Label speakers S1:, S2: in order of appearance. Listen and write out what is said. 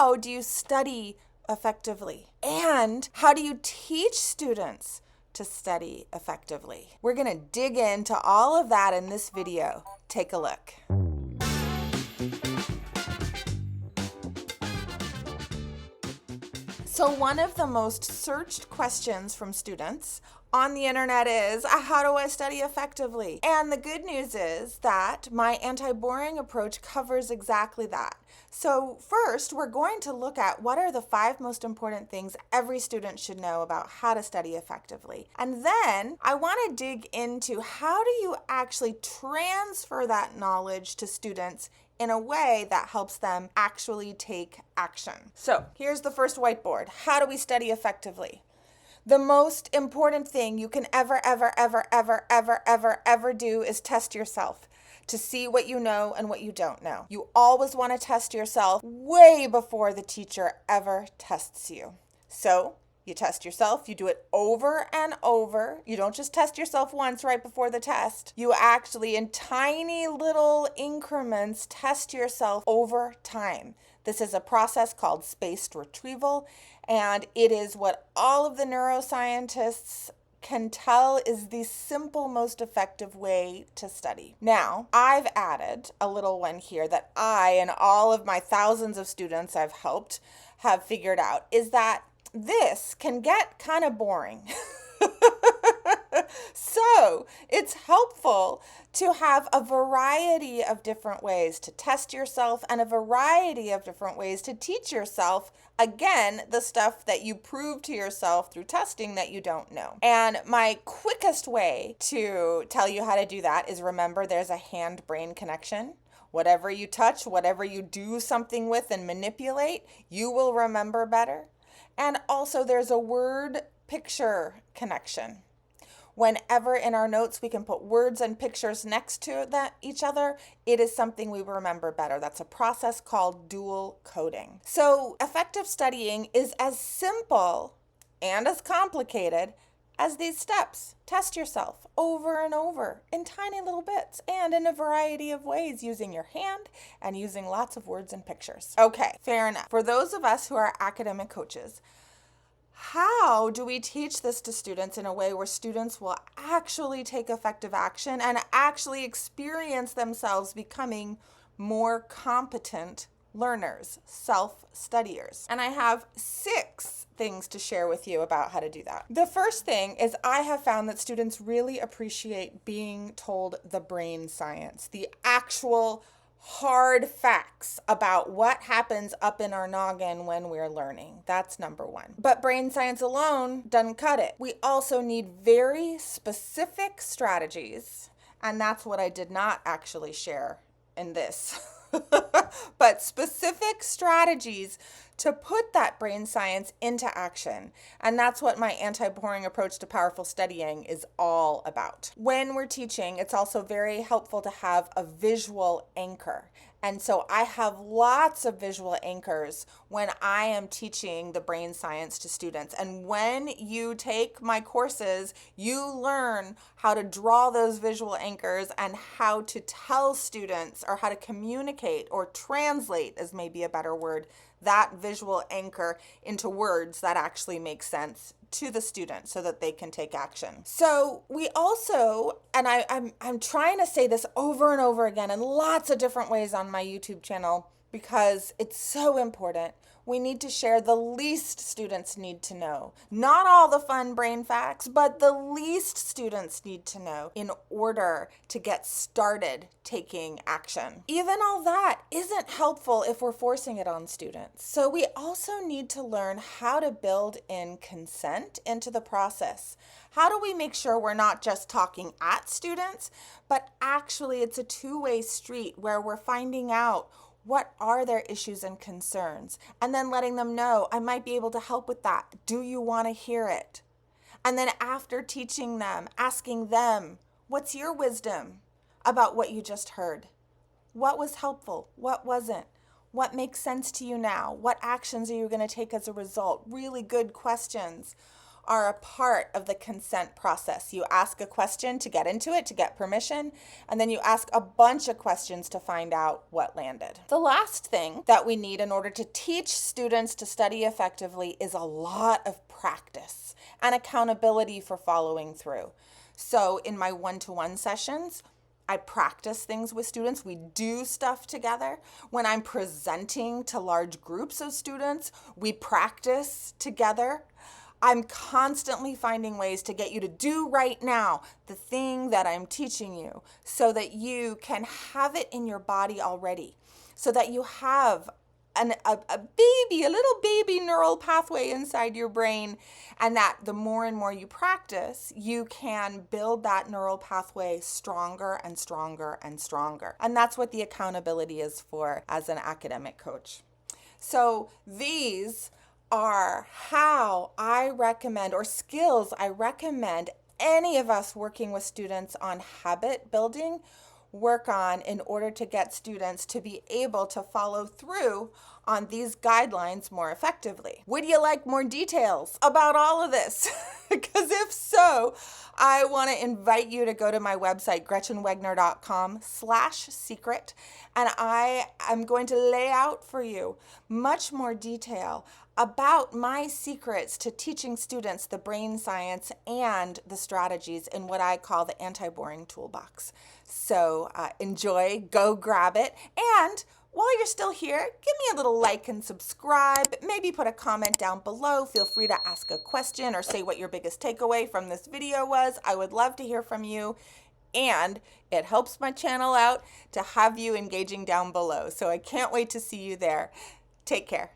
S1: how do you study effectively? And how do you teach students to study effectively? We're going to dig into all of that in this video. Take a look. So one of the most searched questions from students on the internet is, how do I study effectively? And the good news is that my anti-boring approach covers exactly that. So first, we're going to look at what are the 5 most important things every student should know about how to study effectively. And then I want to dig into how do you actually transfer that knowledge to students in a way that helps them actually take action. So here's the first whiteboard. How do we study effectively? The most important thing you can ever do is test yourself to see what you know and what you don't know. You always want to test yourself way before the teacher ever tests you. So you test yourself, you do it over and over. You don't just test yourself once right before the test. You actually, in tiny little increments, test yourself over time. This is a process called spaced retrieval, and it is what all of the neuroscientists can tell is the simple, most effective way to study. Now, I've added a little one here that I and all of my thousands of students I've helped have figured out, is that this can get kind of boring. So it's helpful to have a variety of different ways to test yourself and a variety of different ways to teach yourself, again, the stuff that you prove to yourself through testing that you don't know. And my quickest way to tell you how to do that is, remember, there's a hand-brain connection. Whatever you touch, whatever you do something with and manipulate, you will remember better. And also there's a word-picture connection. Whenever in our notes we can put words and pictures next to each other, it is something we remember better. That's a process called dual coding. So effective studying is as simple and as complicated as these steps. Test yourself over and over in tiny little bits and in a variety of ways, using your hand and using lots of words and pictures. Okay, fair enough. For those of us who are academic coaches, how do we teach this to students in a way where students will actually take effective action and actually experience themselves becoming more competent learners, self-studiers? And I have 6 things to share with you about how to do that. The first thing is, I have found that students really appreciate being told the brain science, the actual hard facts about what happens up in our noggin when we're learning. That's number 1. But brain science alone doesn't cut it. We also need very specific strategies, and that's what I did not actually share in this. But specific strategies to put that brain science into action. And that's what my anti-boring approach to powerful studying is all about. When we're teaching, it's also very helpful to have a visual anchor. And so I have lots of visual anchors when I am teaching the brain science to students. And when you take my courses, you learn how to draw those visual anchors and how to tell students, or how to communicate or translate, as maybe a better word, that visual anchor into words that actually make sense to the student so that they can take action. So we also, and I'm trying to say this over and over again in lots of different ways on my YouTube channel because it's so important. We need to share the least students need to know. Not all the fun brain facts, but the least students need to know in order to get started taking action. Even all that isn't helpful if we're forcing it on students. So we also need to learn how to build in consent into the process. How do we make sure we're not just talking at students, but actually it's a two-way street where we're finding out what are their issues and concerns, and then letting them know, I might be able to help with that. Do you want to hear it? And then after teaching them, asking them, what's your wisdom about what you just heard? What was helpful? What wasn't? What makes sense to you now? What actions are you going to take as a result? Really good questions. are a part of the consent process. You ask a question to get into it, to get permission, and then you ask a bunch of questions to find out what landed. The last thing that we need in order to teach students to study effectively is a lot of practice and accountability for following through. So in my one-to-one sessions, I practice things with students. We do stuff together. When I'm presenting to large groups of students, we practice together. I'm constantly finding ways to get you to do right now the thing that I'm teaching you so that you can have it in your body already, so that you have a little baby neural pathway inside your brain, and that the more and more you practice, you can build that neural pathway stronger and stronger and stronger. And that's what the accountability is for as an academic coach. So these are how I recommend, or skills I recommend any of us working with students on habit building work on in order to get students to be able to follow through on these guidelines more effectively. Would you like more details about all of this? Because if so, I want to invite you to go to my website, gretchenwegner.com/secret, and I am going to lay out for you much more detail about my secrets to teaching students the brain science and the strategies in what I call the anti-boring toolbox. So enjoy, go grab it, and while you're still here, give me a little like and subscribe. Maybe put a comment down below. Feel free to ask a question or say what your biggest takeaway from this video was. I would love to hear from you. And it helps my channel out to have you engaging down below. So I can't wait to see you there. Take care.